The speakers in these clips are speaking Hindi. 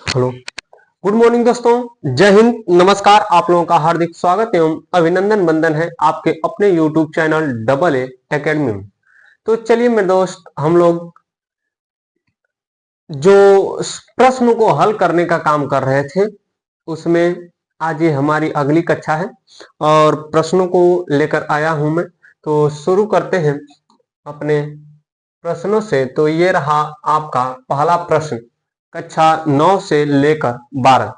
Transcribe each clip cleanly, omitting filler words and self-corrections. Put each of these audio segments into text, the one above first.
हेलो, गुड मॉर्निंग दोस्तों। जय हिंद, नमस्कार। आप लोगों का हार्दिक स्वागत एवं अभिनंदन बंदन है आपके अपने YouTube channel double A academy में। तो चलिए मेरे दोस्त, हम लोग जो प्रश्नों को हल करने का काम कर रहे थे उसमें आज ये हमारी अगली कक्षा है और प्रश्नों को लेकर आया हूं मैं। तो शुरू करते हैं अपने प्रश्नों से। तो ये रहा आपका पहला प्रश्न, कक्षा 9 से लेकर 12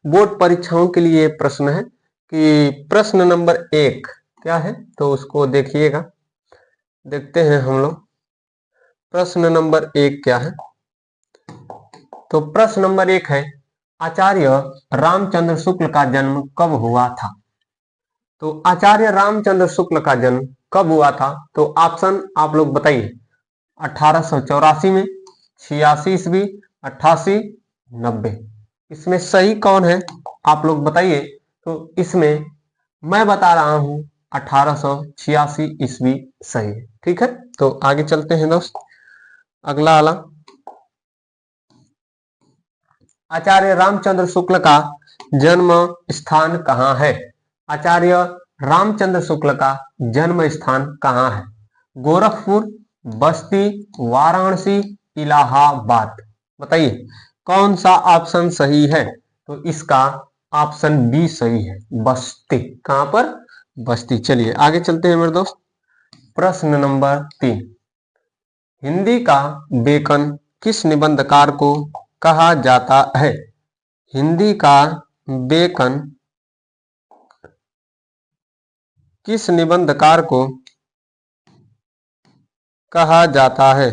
बोर्ड परीक्षाओं के लिए प्रश्न है कि प्रश्न नंबर 1 क्या है, तो उसको देखिएगा। देखते हैं हम लोग प्रश्न नंबर 1 क्या है। तो प्रश्न नंबर 1 है, आचार्य रामचंद्र शुक्ल का जन्म कब हुआ था? तो आचार्य रामचंद्र शुक्ल का जन्म कब हुआ था? तो ऑप्शन आप लोग बताइए। 1884 में, 86 ईस्वी, 88, 90। इसमें सही कौन है आप लोग बताइए। तो इसमें मैं बता रहा हूं 1886 ईस्वी सही है। ठीक है, तो आगे चलते हैं दोस्त। अगला वाला, आचार्य रामचंद्र शुक्ल का जन्म स्थान कहाँ है? आचार्य रामचंद्र शुक्ल का जन्म स्थान कहाँ है? गोरखपुर, बस्ती, वाराणसी, इलाहाबाद। बताइए कौन सा ऑप्शन सही है? तो इसका ऑप्शन बी सही है, बस्ती। कहां पर? बस्ती। चलिए आगे चलते हैं मेरे दोस्त। प्रश्न नंबर 3, हिंदी का बेकन किस निबंधकार को कहा जाता है? हिंदी का बेकन किस निबंधकार को कहा जाता है?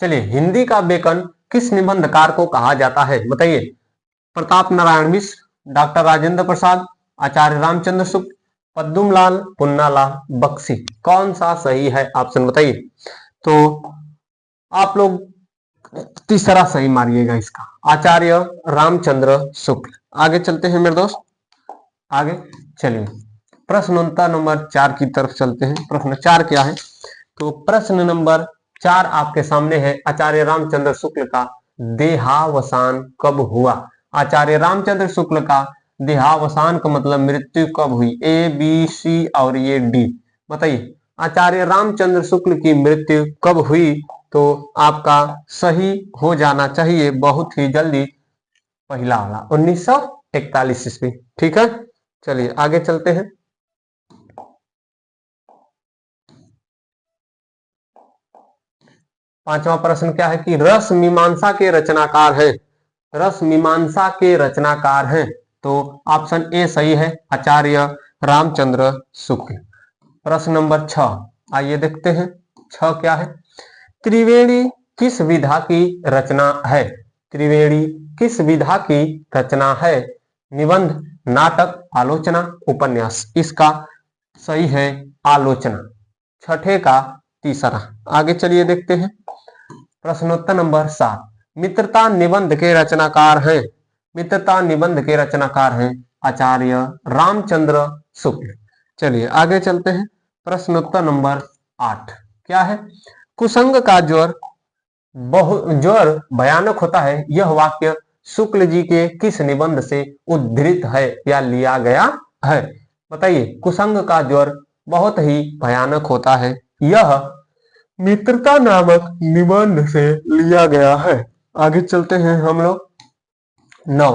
चलिए, हिंदी का बेकन किस निबंधकार को कहा जाता है बताइए। प्रताप नारायण मिश्र, डॉक्टर राजेंद्र प्रसाद, आचार्य रामचंद्र शुक्ल, पद्दुमलाल, पुन्नालाल बख्शी। कौन सा सही है ऑप्शन बताइए। तो आप लोग तीसरा सही मारिएगा इसका, आचार्य रामचंद्र शुक्ल। आगे चलते हैं मेरे दोस्त। आगे चलिए प्रश्नोत्तर नंबर 4 की तरफ चलते हैं। प्रश्न 4 क्या है? तो प्रश्न नंबर 4 आपके सामने है, आचार्य रामचंद्र शुक्ल का देहावसान कब हुआ? आचार्य रामचंद्र शुक्ल का देहावसान का मतलब मृत्यु कब हुई? ए, बी, सी और ये डी। बताइए आचार्य रामचंद्र शुक्ल की मृत्यु कब हुई? तो आपका सही हो जाना चाहिए बहुत ही जल्दी, पहला वाला 1941 ईस्वी। ठीक है, चलिए आगे चलते हैं। पांचवा प्रश्न क्या है कि रस मीमांसा के रचनाकार है? रस मीमांसा के रचनाकार हैं? तो ऑप्शन ए सही है, आचार्य रामचंद्र शुक्ल। प्रश्न नंबर 6 आइए देखते हैं। 6 क्या है? त्रिवेणी किस विधा की रचना है? त्रिवेणी किस विधा की रचना है? निबंध, नाटक, आलोचना, उपन्यास। इसका सही है आलोचना, छठे का तीसरा। आगे चलिए देखते हैं। प्रश्नोत्तर नंबर 7, मित्रता निबंध के रचनाकार हैं? मित्रता निबंध के रचनाकार हैं आचार्य रामचंद्र शुक्ल। चलिए आगे चलते हैं। प्रश्नोत्तर नंबर 8 क्या है? कुसंग का ज्वर भयानक होता है, यह वाक्य शुक्ल जी के किस निबंध से उद्धृत है या लिया गया है? बताइए कुसंग का ज्वर बहुत ही भयानक होता है, यह मित्रता नामक निबंध से लिया गया है। आगे चलते हैं हम लोग। 9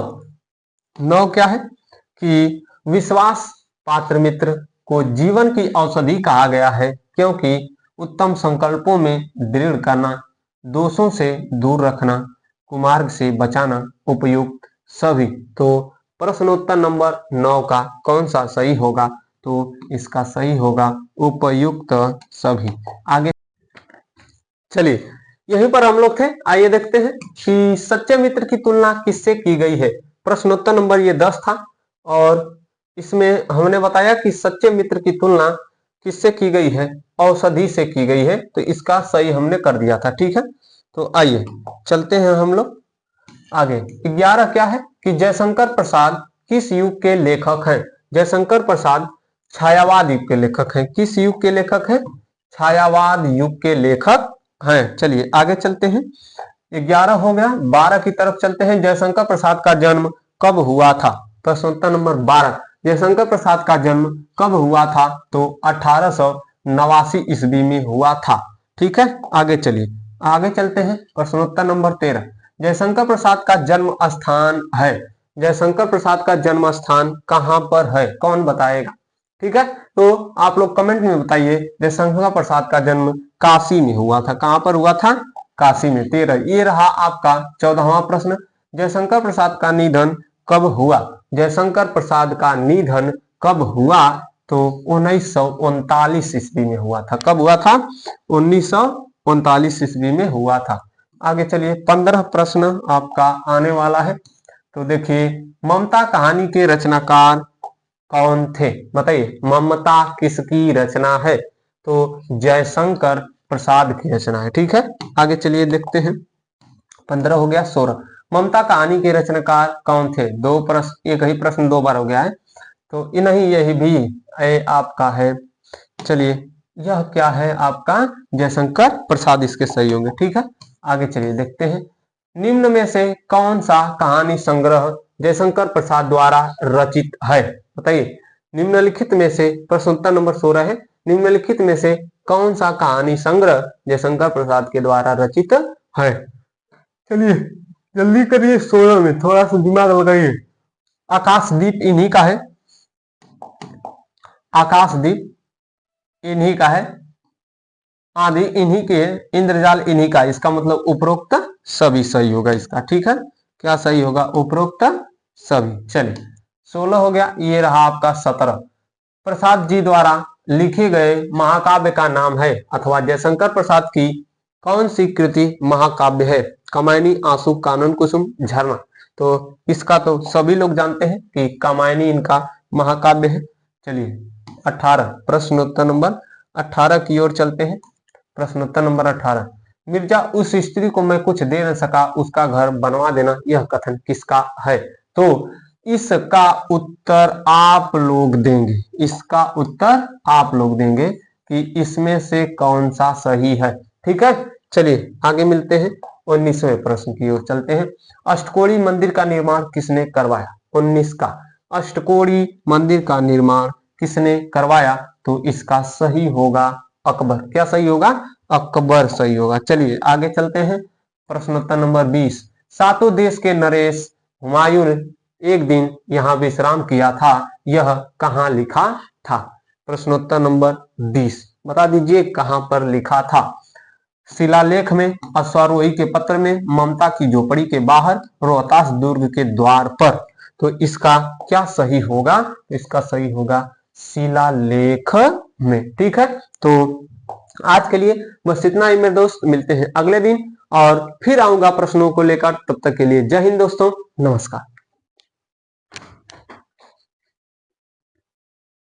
9 क्या है कि विश्वास पात्र मित्र को जीवन की औषधि कहा गया है क्योंकि उत्तम संकल्पों में दृढ़ करना, दोषों से दूर रखना, कुमार्ग से बचाना उपयुक्त सभी। तो प्रश्नोत्तर नंबर 9 का कौन सा सही होगा? तो इसका सही होगा उपयुक्त सभी। आगे चलिए यहीं पर हम लोग थे। आइए देखते हैं कि सच्चे मित्र की तुलना किससे की गई है। प्रश्नोत्तर नंबर ये 10 था और इसमें हमने बताया कि सच्चे मित्र की तुलना किससे की गई है, औषधि से की गई है, तो इसका सही हमने कर दिया था। ठीक है, तो आइए चलते हैं हम लोग आगे। 11 क्या है कि जयशंकर प्रसाद किस युग के लेखक हैं। जयशंकर प्रसाद छायावाद युग के लेखक हैं। किस युग के लेखक हैं? छायावाद युग के लेखक हैं। चलिए आगे चलते हैं। 11 हो गया, 12 की तरफ चलते हैं। जयशंकर प्रसाद का जन्म कब हुआ था? प्रश्नोत्तर नंबर 12, जयशंकर प्रसाद का जन्म कब हुआ था? तो 1889 ईस्वी में हुआ था। ठीक है, आगे चलिए, आगे चलते हैं। प्रश्नोत्तर नंबर 13, जयशंकर प्रसाद का जन्म स्थान है। जयशंकर प्रसाद का जन्म स्थान कहां पर है? कौन बताएगा? ठीक है, तो आप लोग कमेंट में बताइए। जयशंकर प्रसाद का जन्म काशी में हुआ था। कहां पर हुआ था? काशी में। 13 ये रहा आपका 14वां प्रश्न। जयशंकर प्रसाद का निधन कब हुआ? जयशंकर प्रसाद का निधन कब हुआ? तो 1939 ईस्वी में हुआ था। कब हुआ था? 1939 ईस्वी में हुआ था। आगे चलिए, 15 प्रश्न आपका आने वाला है। तो देखिए, ममता कहानी के रचनाकार कौन थे? बताइए, ममता किसकी रचना है? तो जयशंकर प्रसाद की रचना है। ठीक है, आगे चलिए देखते हैं। 15 हो गया। 16, ममता कहानी के रचनाकार कौन थे? दो प्रश्न, एक ही प्रश्न दो बार हो गया है, तो नहीं, यही भी आपका है। चलिए, यह क्या है आपका? जयशंकर प्रसाद इसके सही होंगे। ठीक है, आगे चलिए देखते हैं। निम्न में से कौन सा कहानी संग्रह जयशंकर प्रसाद द्वारा रचित है? बताइए, निम्नलिखित में से, प्रश्नोत्तर नंबर 16 है, निम्नलिखित में से कौन सा कहानी संग्रह जयशंकर प्रसाद के द्वारा रचित है? चलिए जल्दी करिए, 16 में थोड़ा सा दिमाग लगाइए। आकाशदीप इन्हीं का है। आकाशदीप इन्हीं का है। आदि इन्हीं के है। इंद्रजाल इन्हीं का। इसका मतलब उपरोक्त सभी सही होगा इसका। ठीक है, क्या सही होगा? उपरोक्त सभी। चलिए, 16 हो गया। ये रहा आपका 17, प्रसाद जी द्वारा लिखे गए महाकाव्य का नाम है, अथवा जयशंकर प्रसाद की कौन सी कृति महाकाव्य है? कामायनी, आंसू, कानन कुसुम, झरना। तो इसका तो सभी लोग जानते हैं कि कामायनी इनका महाकाव्य है। चलिए 18, प्रश्नोत्तर नंबर 18 की ओर चलते हैं। प्रश्नोत्तर नंबर 18, मिर्जा उस स्त्री को मैं कुछ दे न सका, उसका घर बनवा देना, यह कथन किसका है? तो इसका उत्तर आप लोग देंगे। इसका उत्तर आप लोग देंगे कि इसमें से कौन सा सही है। ठीक है, चलिए आगे मिलते हैं। 19वें प्रश्न की ओर चलते हैं। अष्टकोणी मंदिर का निर्माण किसने करवाया? 19 का, अष्टकोणी मंदिर का निर्माण किसने करवाया? तो इसका सही होगा अकबर। क्या सही होगा? अकबर सही होगा। चलिए आगे चलते हैं। प्रश्नोत्तर नंबर 20, सातों देश के नरेश हुमायूं ने एक दिन यहाँ विश्राम किया था, यह कहाँ लिखा था? प्रश्नोत्तर नंबर 20, बता दीजिए कहां पर लिखा था? शिलालेख में, अश्वारोही के पत्र में, ममता की झोपड़ी के बाहर, रोहतास दुर्ग के द्वार पर। तो इसका क्या सही होगा? इसका सही होगा शिलालेख में। ठीक है, तो आज के लिए बस इतना ही मेरे दोस्त। मिलते हैं अगले दिन और फिर आऊंगा प्रश्नों को लेकर। तब तक के लिए जय हिंद दोस्तों, नमस्कार।